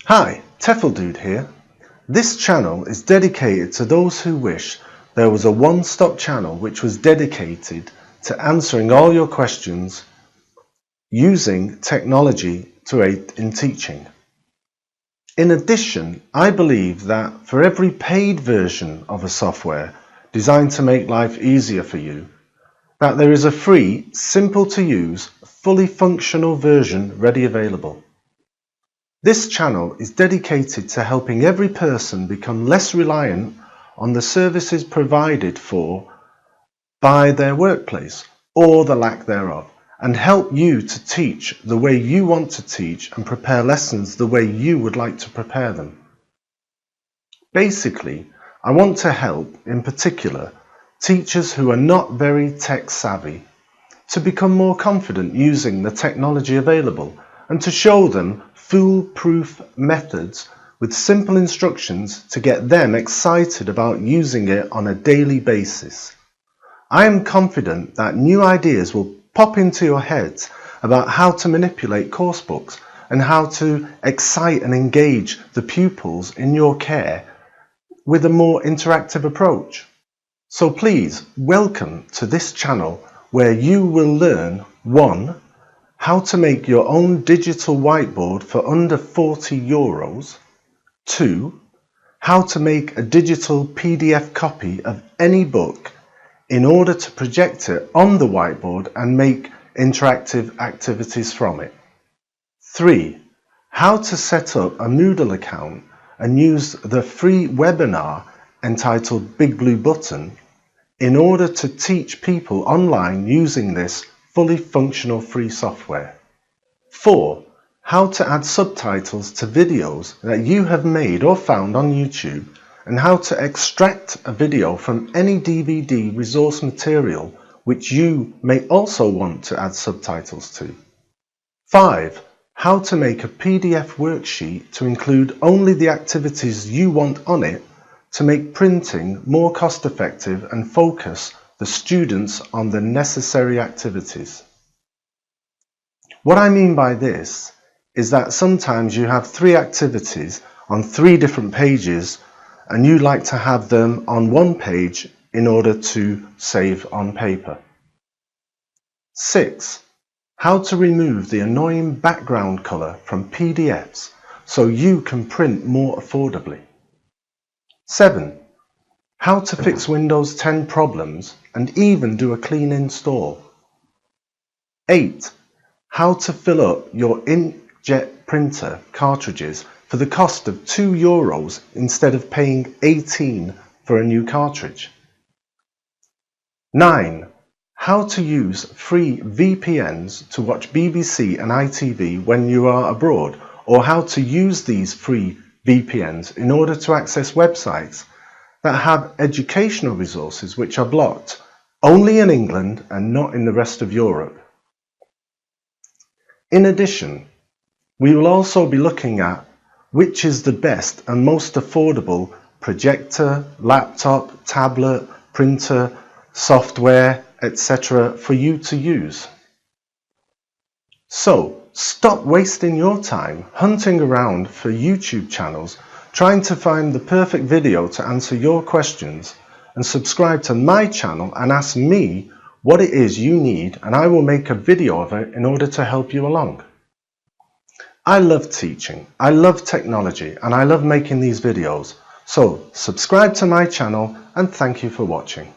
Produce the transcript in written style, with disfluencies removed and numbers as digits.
Hi, Tefl-Dude here. This channel is dedicated to those who wish there was a one-stop channel which was dedicated to answering all your questions using technology to aid in teaching. In addition, I believe that for every paid version of a software designed to make life easier for you, that there is a free, simple to use, fully functional version ready available. This channel is dedicated to helping every person become less reliant on the services provided for by their workplace or the lack thereof, and help you to teach the way you want to teach and prepare lessons the way you would like to prepare them. Basically, I want to help, in particular, teachers who are not very tech savvy to become more confident using the technology available and to show them foolproof methods with simple instructions to get them excited about using it on a daily basis. I am confident that new ideas will pop into your heads about how to manipulate coursebooks and how to excite and engage the pupils in your care with a more interactive approach. So please welcome to this channel where you will learn 1. How to make your own digital whiteboard for under €40. 2. How to make a digital PDF copy of any book in order to project it on the whiteboard and make interactive activities from it. 3. How to set up a Moodle account and use the free webinar entitled Big Blue Button in order to teach people online using this fully functional free software. 4. How to add subtitles to videos that you have made or found on YouTube, and how to extract a video from any DVD resource material which you may also want to add subtitles to. 5. How to make a PDF worksheet to include only the activities you want on it to make printing more cost-effective and focus the students on the necessary activities. What I mean by this is that sometimes you have 3 activities on 3 different pages and you like to have them on one page in order to save on paper. 6. How to remove the annoying background color from PDFs so you can print more affordably. 7. How to fix Windows 10 problems and even do a clean install. 8. How to fill up your inkjet printer cartridges for the cost of €2 instead of paying 18 for a new cartridge. 9. How to use free VPNs to watch BBC and ITV when you are abroad, or how to use these free VPNs in order to access websites that have educational resources which are blocked only in England and not in the rest of Europe. In addition, we will also be looking at which is the best and most affordable projector, laptop, tablet, printer, software, etc. for you to use. So, stop wasting your time hunting around for YouTube channels trying to find the perfect video to answer your questions, and subscribe to my channel and ask me what it is you need, and I will make a video of it in order to help you along. I love teaching, I love technology, and I love making these videos. So subscribe to my channel and thank you for watching.